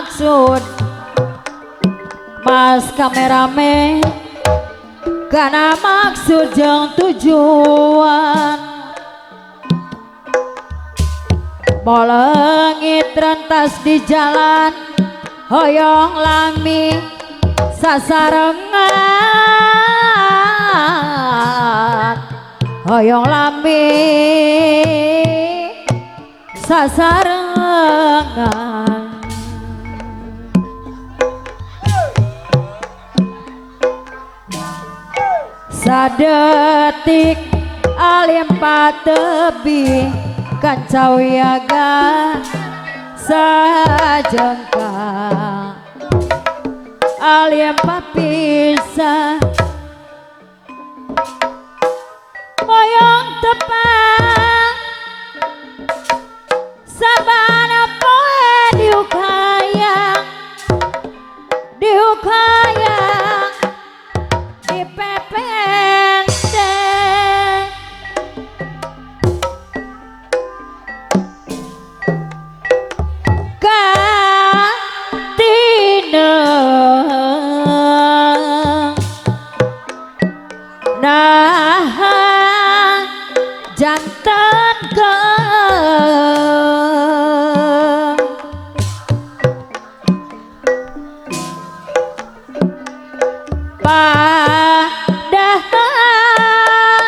maksud Mas kameramen karena maksud jeung tujuan molengit rentas di jalan hoyong lami sasarengan hoyong lami sasarengan sadetik alim patebi kancawiaga sajengkang alim papisa moyong tepang sabana poe diukayang diukayang dipepente katina nah jantan ke padahal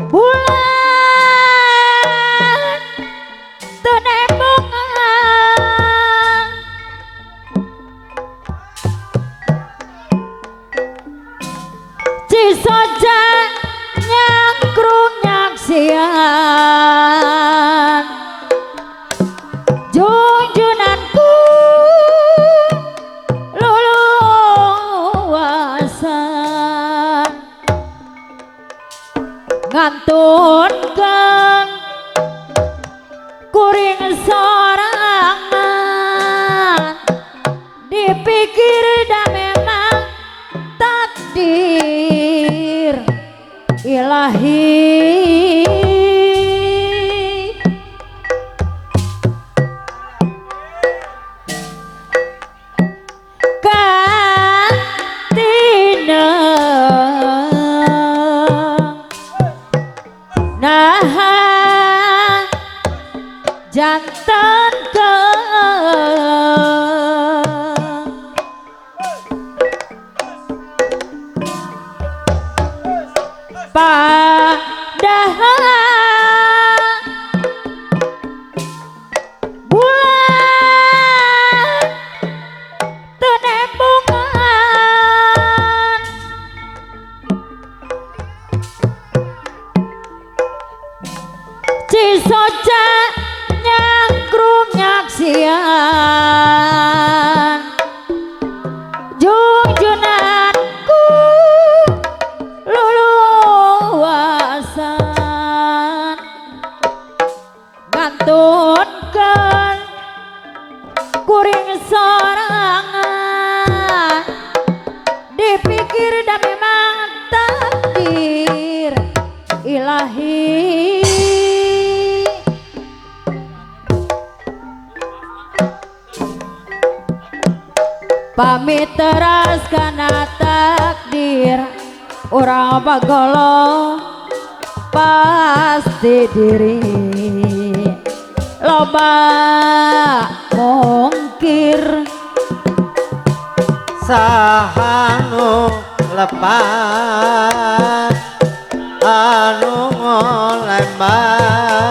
bulan tenembungan cisoja nyangkrung nyaksian junjunanku luluasan ngantunkan kuring sorangan dipikir dah memang takdir ilahi katina nah jantan ke padahal bulan tenembungan cisoja nyangkrung nyaksian junjunanku luluasan ngantunkan kuring sorangan dipikir dah memang takdir ilahi pamit teras kana takdir urang bagolo pasti diri loba mungkir sahanu lepas anu ngolembar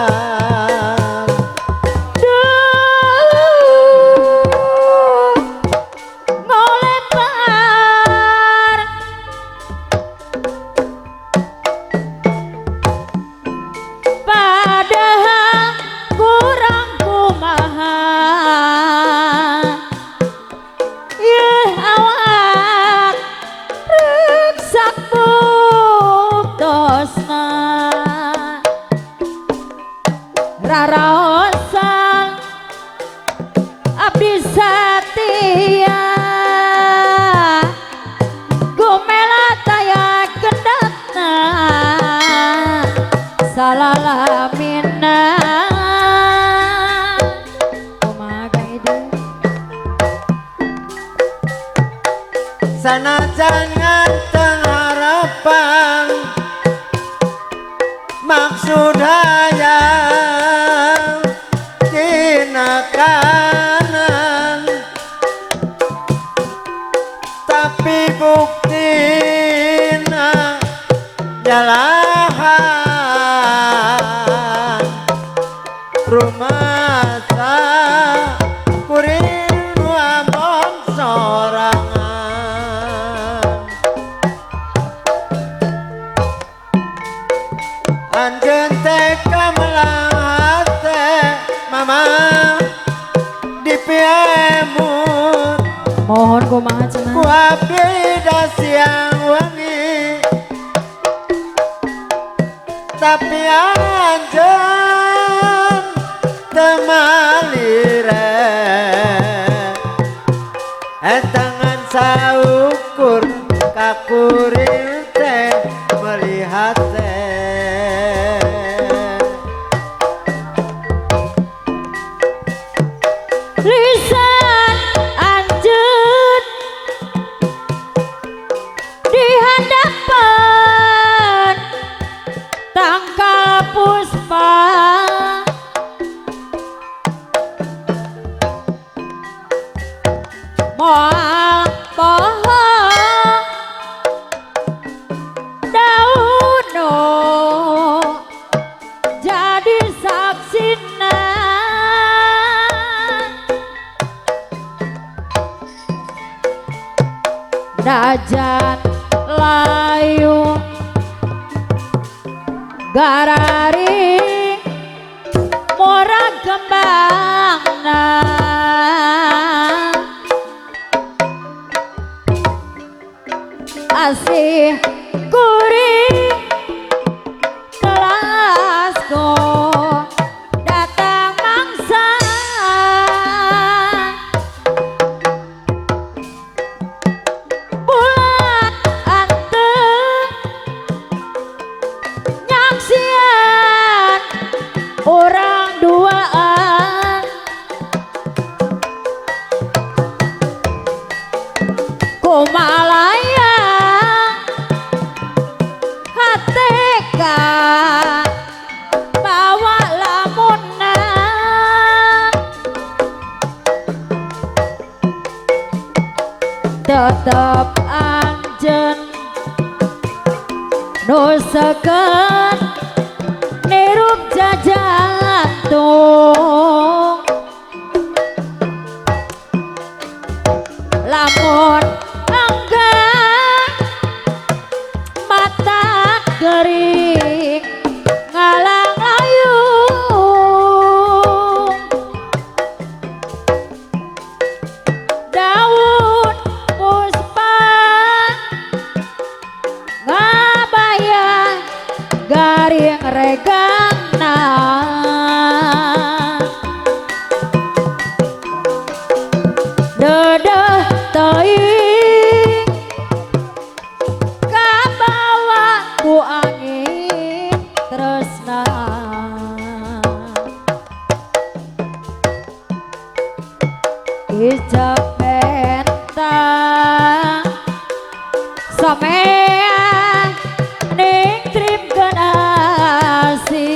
raraosan abdi satia gumela taya kendatna salalamina sudaya kinakanan tapi buktina jalahan rumah kuring amon sorangan anjeun teh kamelang hate mama dipiemut Mohon kumaha cenah. ku abdi da siang wangi tapi anjeun temalire tangan saukur kakuring teh melihat teh Lisan anjeun di hadapan tangkal puspa moal pohon dauno jadi saksina Dajan layu garari mora kembangna asih kuring kelasku datang mangsa bulan anteng nyaksian orang duaan kumalaya hateka bawa lamunan tetep anjeun nu seukeun nirup jajantung lamun enggak mata gering ngalang layung daun puspa ngabayang garing regangna dedeh teuing kabawa ku angin tresna ijab mentang samea ning trim genasi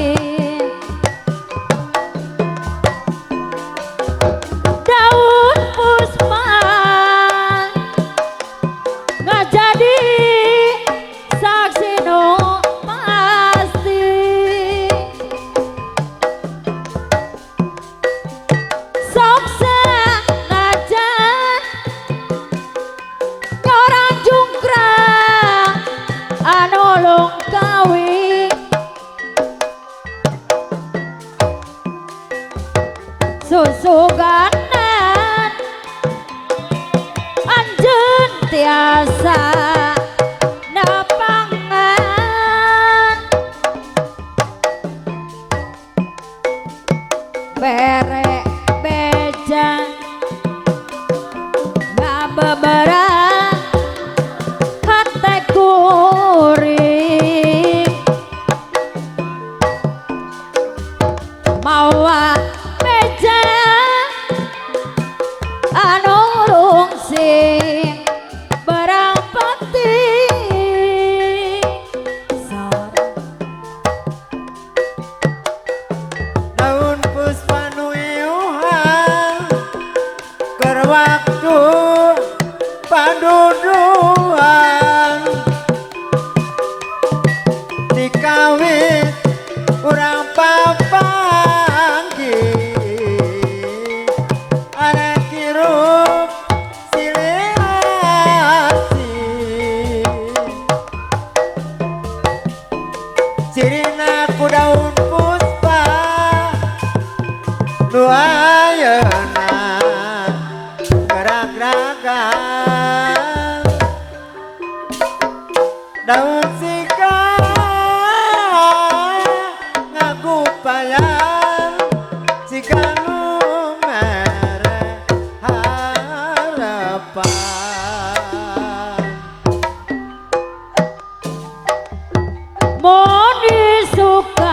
sukan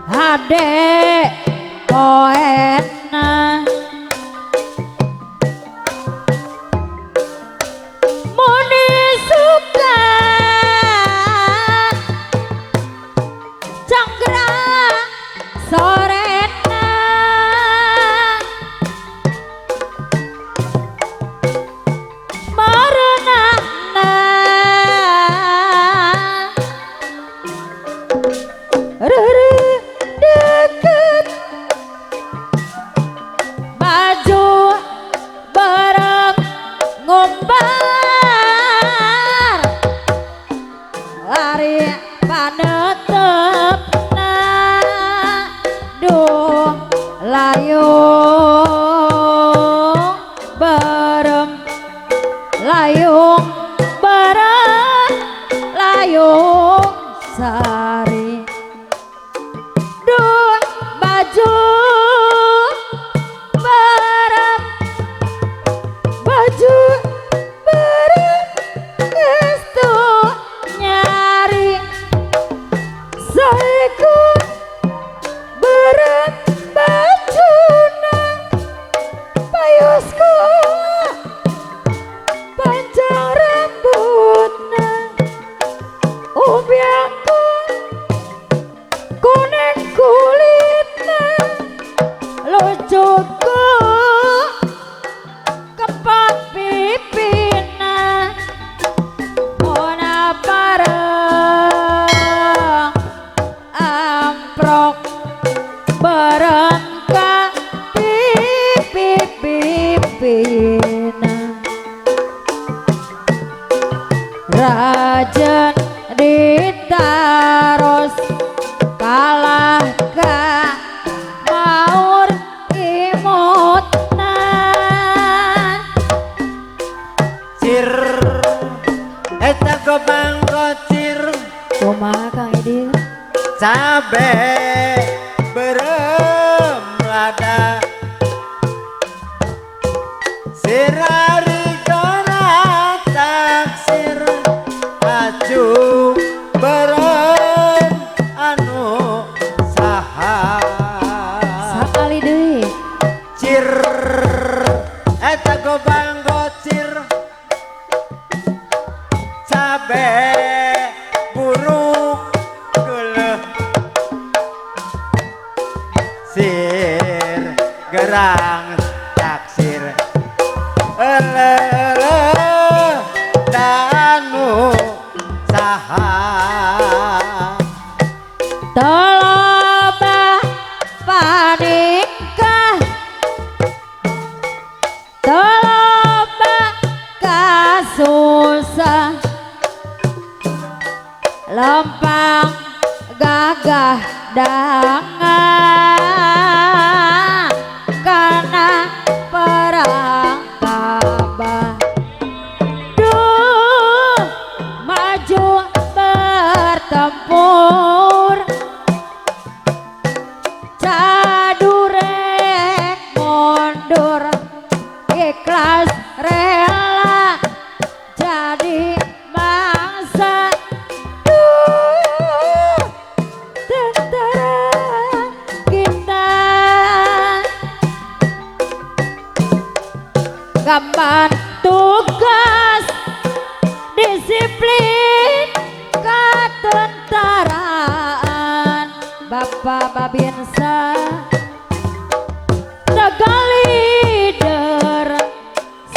adek koena muni sukan cangkrang sorena marenana rere deket baju bareng ngumbar lari panetepna duh layung bareng layung bareng layung sari duh baju bareng baju bareng gestu nyari saiku bareng bajuna payusku panjang rambutna umpianku kuning kulitna lucuku kepot pipina mona bareng amprok bareng ka pipi-pipina Rajan ditaros kalah ka maur imutna Cir eta gobang kocir kumaha Kang Idil cabe berem lada sirari kona taksir aju berem anu saha sakali deui cir eta gobang gocir cabe buruk geuleuh sir gerang taksir ele danu saha Toloba panikah Toloba kasusah Lempang gagah dangan Karena perang Kabah Duh maju bertempur cadurek mundur ikhlas rela jadi bangsa duh tentara kita gambar tugas disiplin ketentaraan Bapak Babinsa tegal leader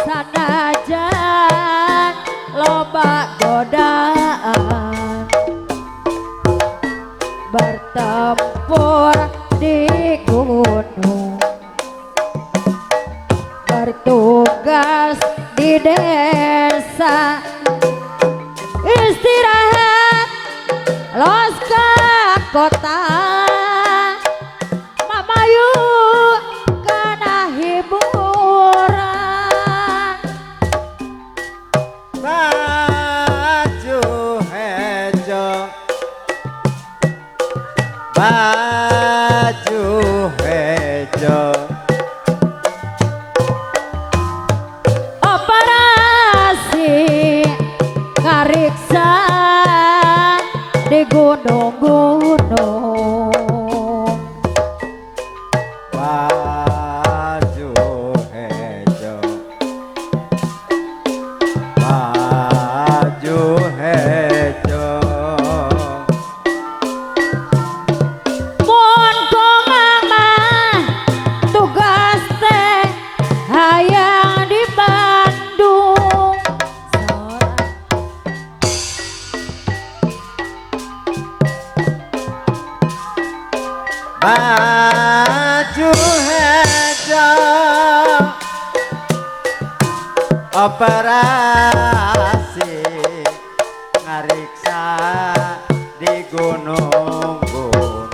sanajan loba godaan bertempur di gunung bertugas di desa istirahat los ke kota mamayu kana hiburan baju hejo baju hejo operasi ngariksa gunung-gunung. Baju hejo, baju hejo. Mun komama tugas teh hayang di Bandung. Baju hejo, operasi ngariksa di gunung-gunung.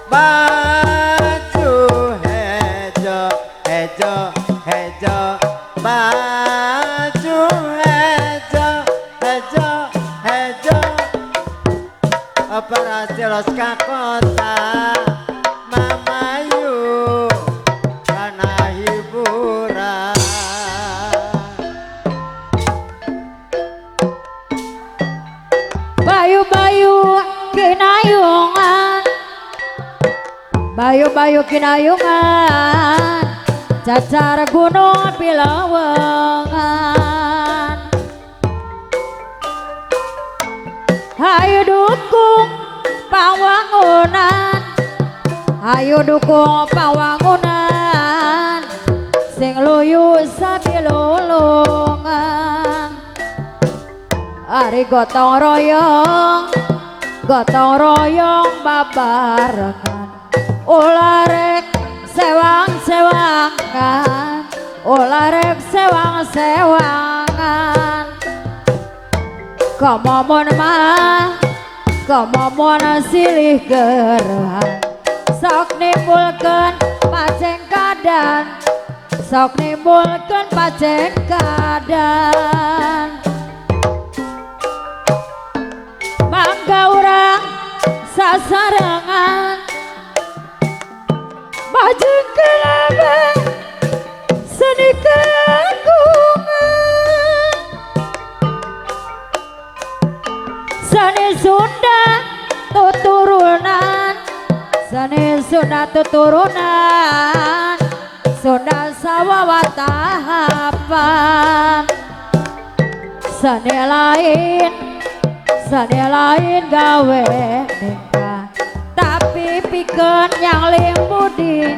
Baju hejo, hejo, hejo, baju hejo, hejo, hejo. Operasi los ka kota mamayu karena hiburan. Bayu-bayu kinayungan, bayu-bayu kinayungan, cacar gunung pilawengan. Hayu dukung pawangunan, hayu dukung pawangunan, sing luyu sabilulungan. Ari gotong royong babarengan, ulah rek sewang-sewangan, ulah rek sewang-sewangan. Komomon mah komomon silih gerahan, sok nimbulkeun paceng kadan, sok nimbulkeun paceng kadan. Mangga urang sasarengan, baju kelaba seni keagungan, seni Sunda tuturunan, seni Sunda tuturunan, Sunda sawawa tahapan. Seni lain gawe nikah, tapi pikeun yang ling budi,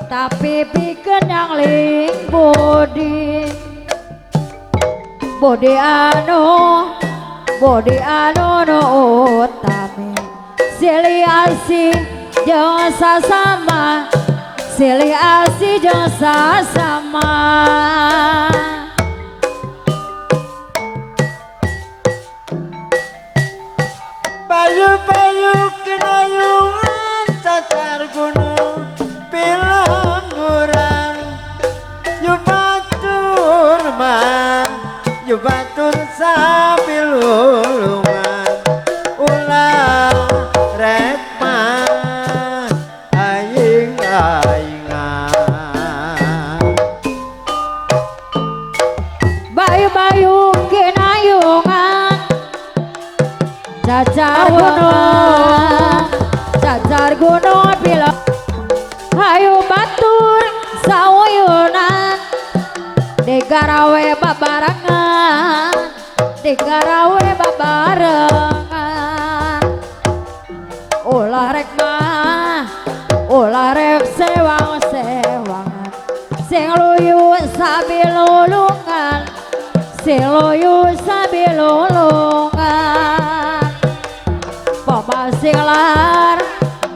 tapi pikeun yang ling budi. Budi anu nu utami, silih asih jeung sasama, silih asih jeung sasama. Bayu-bayu kinayungan, cacar gunung pilangurang. Yu batur mah, yu batur sabilulungan. Ulah rek mah aing-aingan. Bayu-bayu kinayungan, cacar gunung bilang, hayu batur sauyunan, digarawe babarengan, digarawe babarengan. Ulah rek mah, ulah rek sewang-sewangan, sing luyu sabilulungan, sing luyu sabilulungan.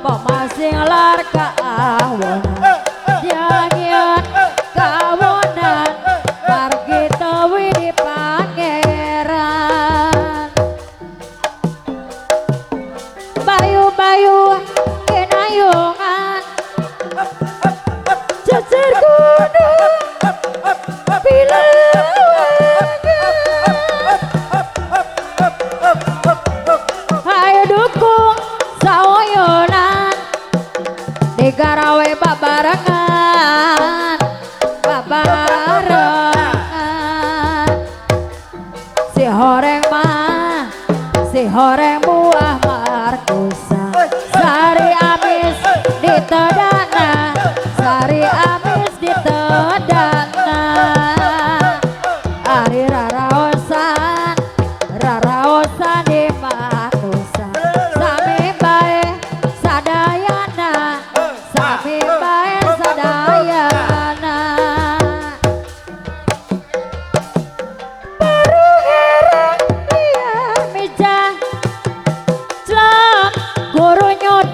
Pemasing lar kaawonan, jangan kawonan, margi tewi di pangeran. Bayu-bayu kinayungan, cacar gunung pilawengan, hayu dukung saoyonan, digarawe babarengan, babarengan. Si horeng mah si horeng buah markusa sari amis ditedana sari amis ditedana ari raraosan di markusa sami bae sadayana sami bae sadayana baru herang liar mijah celak guru nyut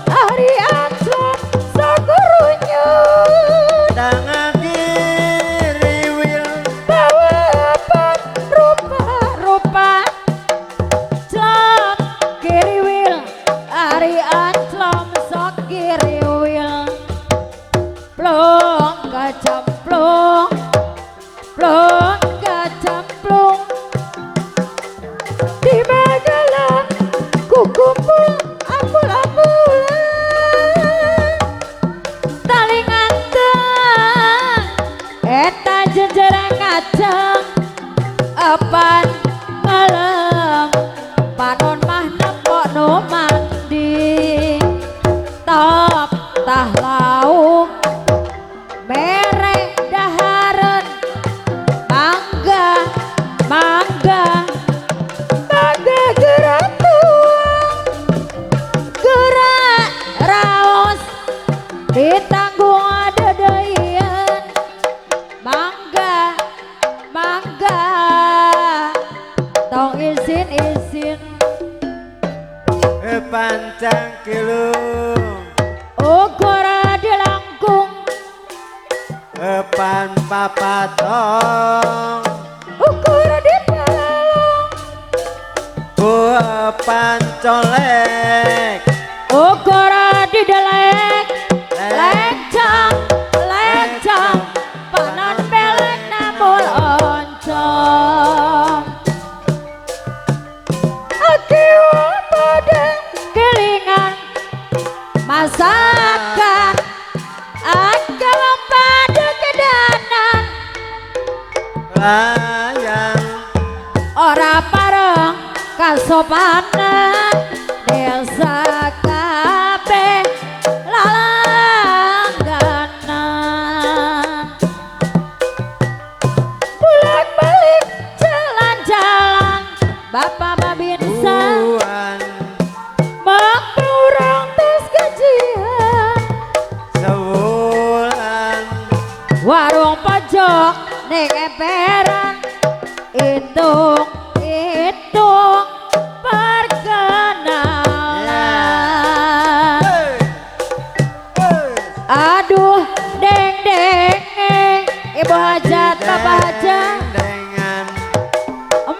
hari anclok sa guru nyut Dangan diriwil bawa apa rupa-rupa celak kiriwil hari anclok sok kiriwil plong kacamplung plong kacamplung di Magelang ku kumpul ampul-ampulan tali nganteng eta jejereng ngaceng epan ngeleng panon mah nepok nu mandi top tah lauk merek daharen mangga mangga mangga gerak tuang gerak raos ditanggung ada deyan mangga mangga tong izin pancang kilung ukur di langkung Epan papatong ukur di palong Epan colek ukur di delek lecang lecang panon belek namul oncom aki pada kelingan masakan akal pada kedanan layang ora pareng kasopanan desa kabeh lalangganan bolak-balik jalan-jalan bapak babinsa buan mengurang tes gajian sewulan warung pojok ning emperan hitung perkenalan aduh deng deng ibu hajat bapak hajat dengan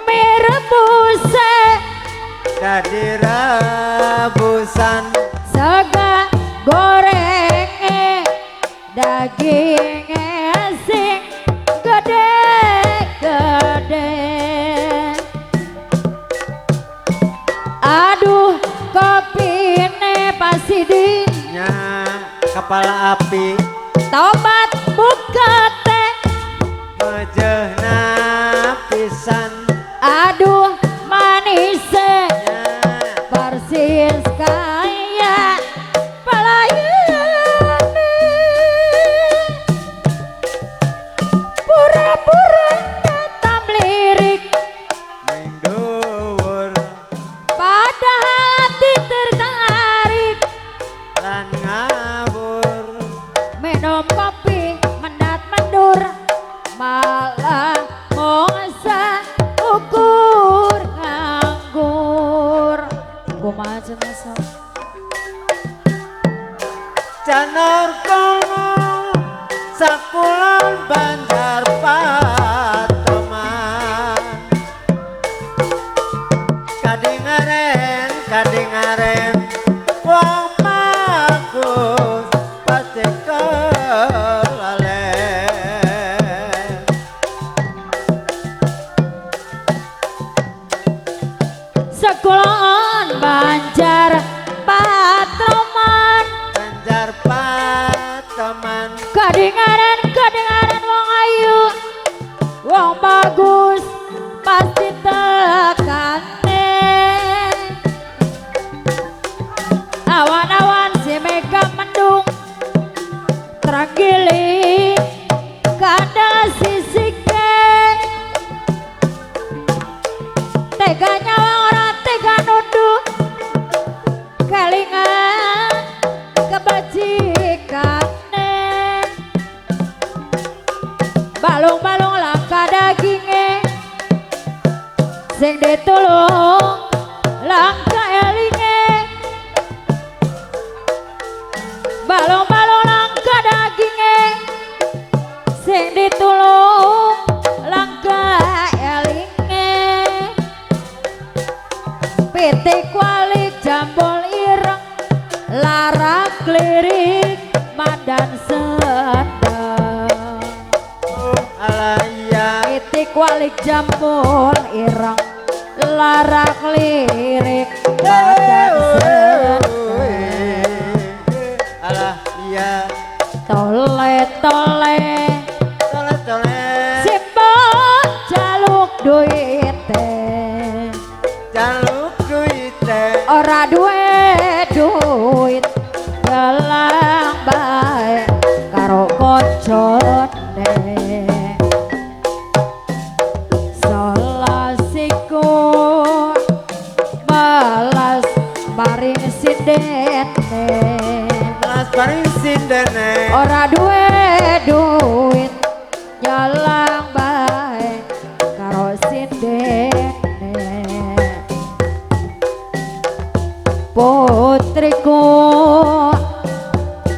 mie rebuse dadi rebusan sega goreng daging sing gede-gede aduh kopine pasidin nya kepala api tomat buka teh mejehna pisan aduh manisnya nya persis kaya pelayani pura-pura katam lirik mingguwur padahal hati tertarik lan ngabur minum kopi mendat mendur malah ngasa ukur nganggur kumaha cenah masa janur kono sakulon banjar patoman kadingaren wong bagus pasti kelalen sekulon banjar patroman banjar patoman kadingaren wong ayu wong bagus pasti tekane tega nyawa ora tega nunduk kelingan kebajikane balung-balung langka daginge sing ditulung langka elinge balung-balung langka daginge sing ditulung langka elinge pitik walik jambul ireng lara klirik mandan sendang alaya pitik walik jambul ireng lara klirik mandan sendang alaya tole-tole tole simbol jaluk duite jaluk duite ora duwe duit gelang bae karo koncone salasiku balas maring sindene las paring sindene ora duwe duit gelang bae karo sindene putriku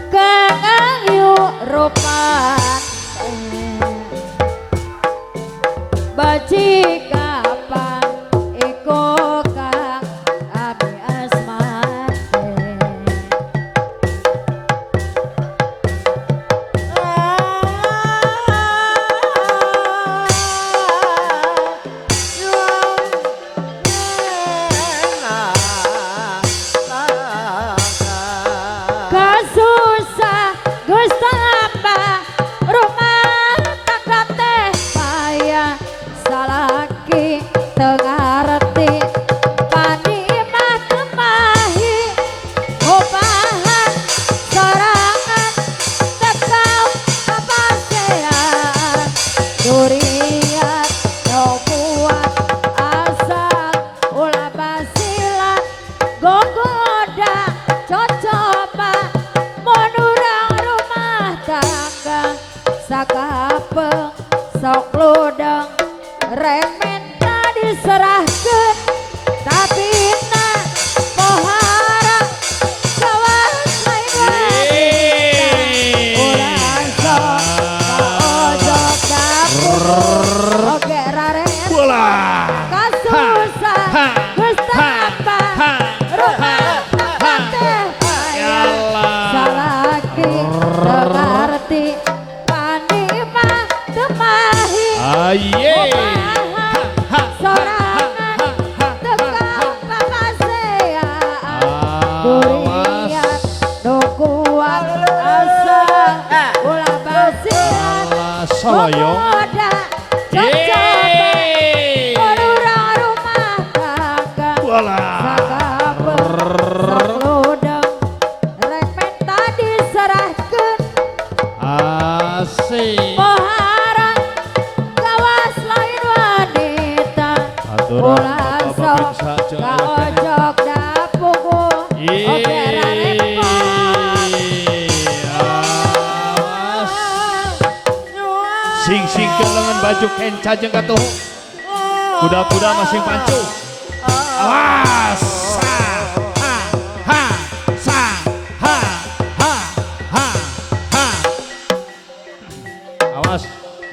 kang ayu rupane bajikapan iku kang abi asmane kasusah Gustapa rumah tangga teh payah salaki tengarti pani mah temahi upahan sorangan tekau kapasean durian no kuat asal ulah basilan gogoda cocoba monurang rumah tangga sakapeng sok ludeng remen diserahkeun tapi na pohara kawas lain wanita ulah sok kaojok dapur oge raren Bola. kasusah Gustapa rumah tangga teh payah salaki tengarti pani mah temahi Aye. sorangan tekang papasean durian no kuat asal ulah basilan Soloyo. pemuda cocoba orang rumah tangga Bola. sakapeng sok ludeng rek menta diserahkeun Asik. pohara kawas lain wanita Aturan ulah Bapak sok bisa jeung aya kaojok dapuku oge rarepot Awas. Sing lengan baju kenca jeung katuh. Kuda-kuda masing pancu. Awas. Sa. Ha. Ha. Sa. Ha. Ha. Ha. Ha. Awas.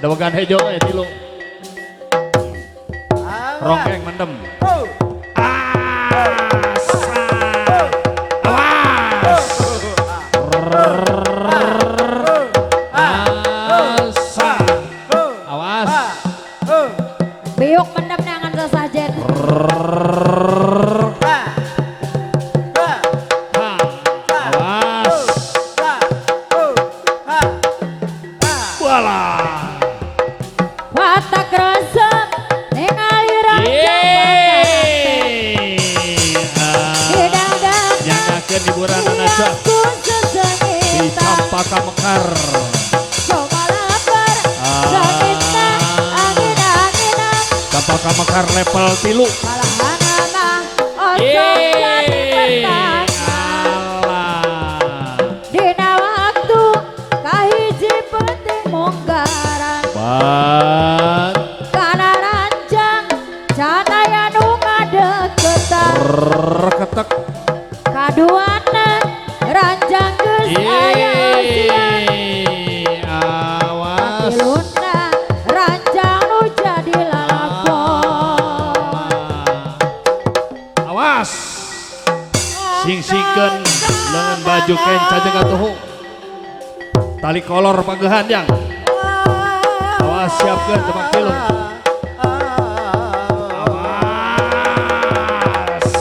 Dawegan hejo tilu. Rongkeng mendem. Asa. Awas. Asa. Awas. biuk mendem nangan sesajen Ha. Awas. Wala. watak resep ningali Yeay. hidangan Nyanyakeun hiburan anak aku sesengit di Campaka Mekar. coba lapar sakitna angin-anginan Campaka Alpaka Mekar level 3. Malahanana ojo jadi pertanyaan. Alah. Dina waktu kahiji penting munggaran Bat. kana ranjang canaya nu ngadeukeutan Ketek. kaduana ranjang geus aya sian Awas. tiluna ranjang nu jadi lalakon. Awas. Sing-singkeun leungeun baju kenca jeung atuh. Tali kolor pangeuhan yang. Awas siapkeun tebak tilu. Awas.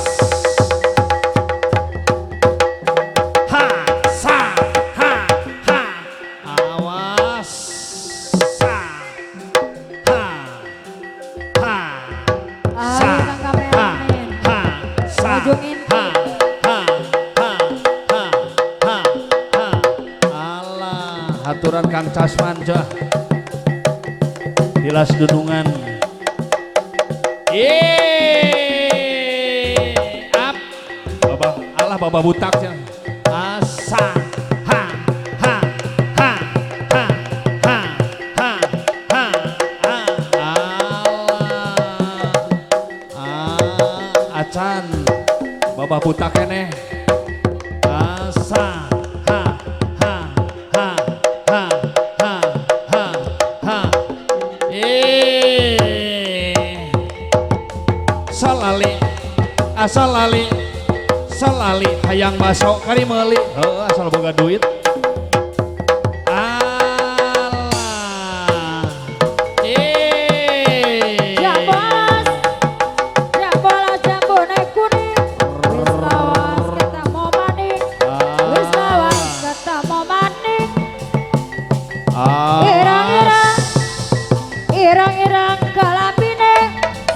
Ha, sa, ha, ha. Awas. Sa. Ha. Ha. Sa. Ayo kang kameramen. Ha. Sa. Maju ngintip. Ha. Ha. Ha. Ha. Ha. Ha. Alah, haturan Kang Casman jah. Tilas dunungan. Up. Baba, alah baba butak ya. Asa. Ha. Ha. Ha. Ha. Ha. Ha. Ha. Ha. Alah. Acan. Baba butak keneh. Asa. Ha. Ha. Ha. Ha. Ha. Ha. Ha. Salali, asalali, salali, hayang baso kari meuli, asal boga duit. Alah, Jambos, jambola jambone kuning, wis lawas ketemu maning, wis lawas ketemu maning. Irang-irang, irang-irang kalapine,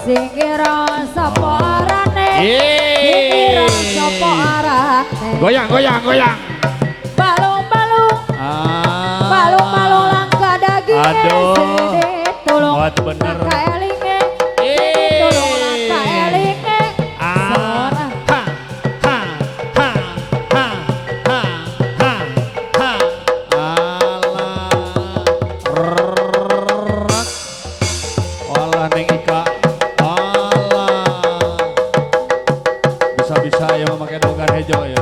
sing irang sapa arane, sing irang sapa arane. Goyang, goyang, goyang. Balung-balung, balung-balung langka daging, Aduh. sini tulung Buat bener. langka elinge, sini tulung langka elinge. Sora. Ha, ha, ha, ha, ha, ha, ha. Alah, rak. Walah Neng Ika, alah. Bisa-bisa ya memakai dogan hejo ya.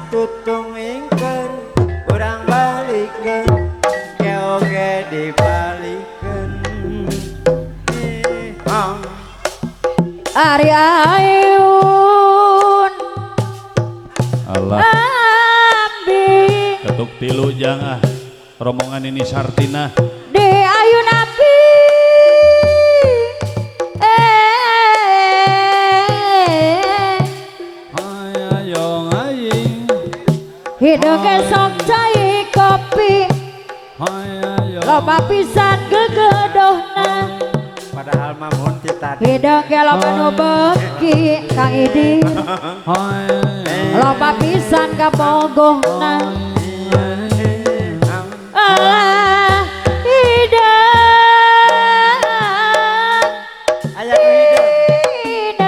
Tutung ingkeun urang balikeun keoge dibalikeun Ari ayun Allah, ambi ketuk tilu jang rombongan ini Sartina. di ayun ambi Hayang aing, hidung sok cai kopi hayang. loba pisan gegedohna padahal mah mun ti tadi hidung loba nu beuki Kang Idi loba pisan kabogohna alah hidung aya nu hideung hidung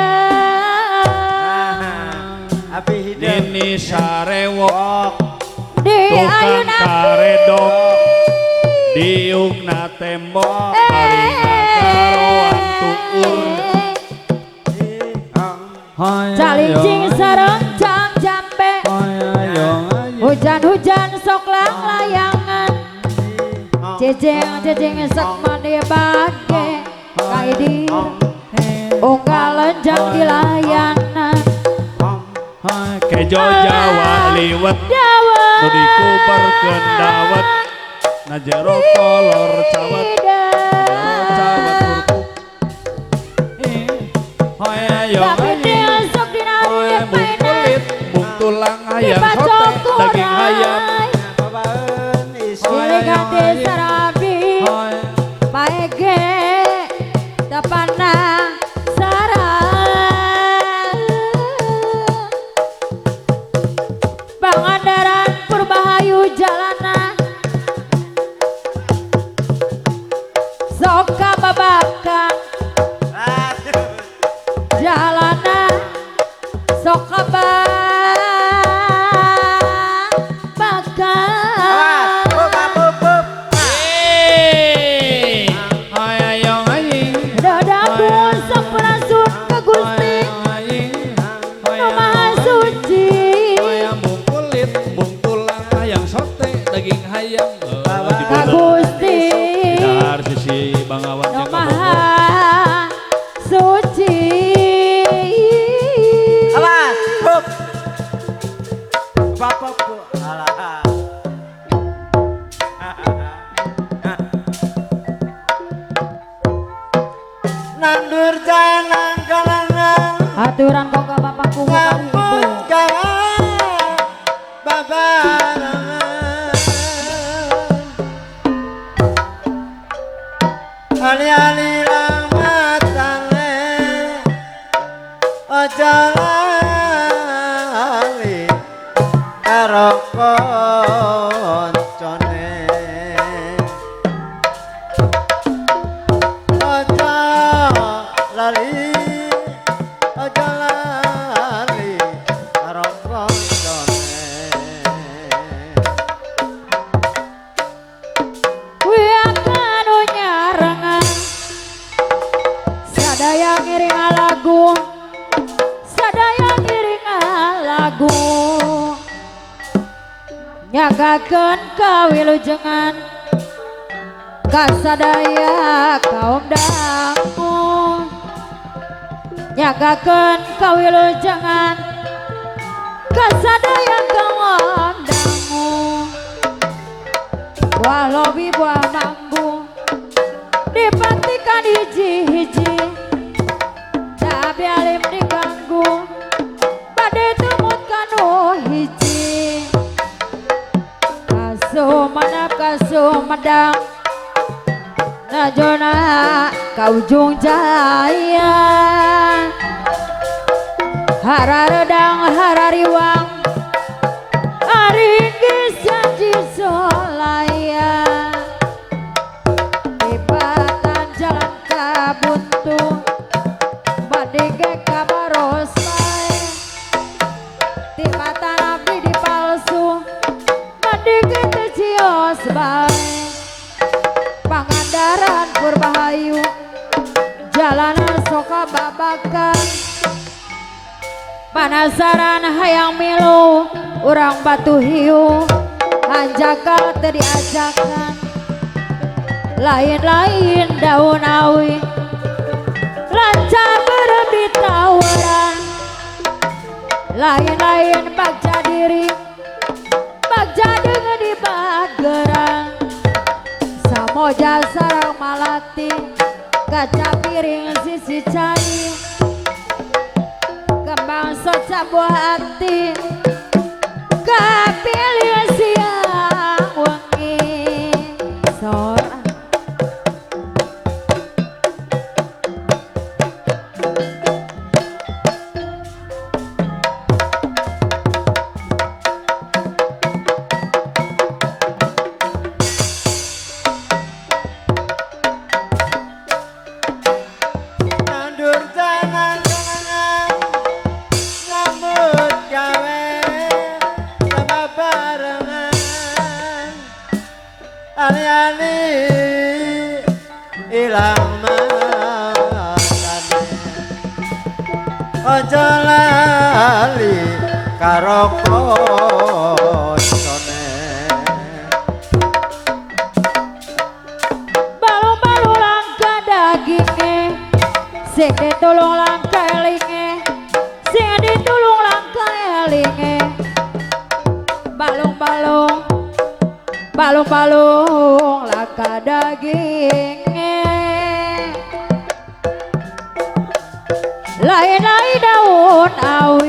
abi hideung Nini sarewok di tukang ayun ambi karedok diukna tembok paringa karoan tuur. Calincing sareng jang jambe hujan-hujan sok lang layangan jejeng sok mandi bage kaidi unggal lenjang di layanan Kejo Jawa liwet Jawa nu dikuberkeun dawet najero kolor cawet cawet kurkuk hayang tapi aing dia sok dina bung kulit bung tulang hayang sote daging ayam babaeun isi Diri ganti sarabi Paege Tepana sarang Pangandaran Purbahayu jalana Soka babakan jalana Soka Dadaku sampurasun ke Gusti Nu Maha Suci mung kulit mung tulang hayang sote daging hayam Ka Gusti dahar sisi Bangawan Nu jeung Maha Suci awas hup bapak bu alah nandur janang kalangan Aturan boga bapakku bukan ibu ngapun kawan babarengan ali-ali ramatane aja lali karo koncone aja lali karo koncone Wiakanu nyarengan Sadaya ngiring lagu Sadaya ngiring lagu Nyagakeun kawilujengan Kasadaya kaum dangu Nyagakeun kawilujengan Kasadaya kaum dangu Buah lobi buah manggung Dipatikan hiji-hiji Cabe alim diganggu Bade tumut kanu hiji Kasu medang Najona ka ujung jaya Hararedang harariwang Aringgis janji solaya Tibatan jalan kabuntu Badige kabaros bae Tibatan abdi dipalsu Badige tecios bae Pangandaran Purbahayu Jalanan soka babakan Panasaran hayang milu Urang batu hiu Hanjakal teu diajakan Lain-lain daun awi Lancar berem di tawaran Lain-lain bagja diri Bagja dengan di bagerang Samoja sarang malati Kaca piring sisi cai Kembang soca buah hati Kapilih siang wengi Sora nandur jangan kalangan nyambut gawe sama barengan ali-ali ilang matane aja lali karo koncone Balu-balu langka dagingnya Sing ditulung langka elinge Sing ditulung langka elinge Balung-balung Balung-balung langka dagingnya Lain-lain daun awi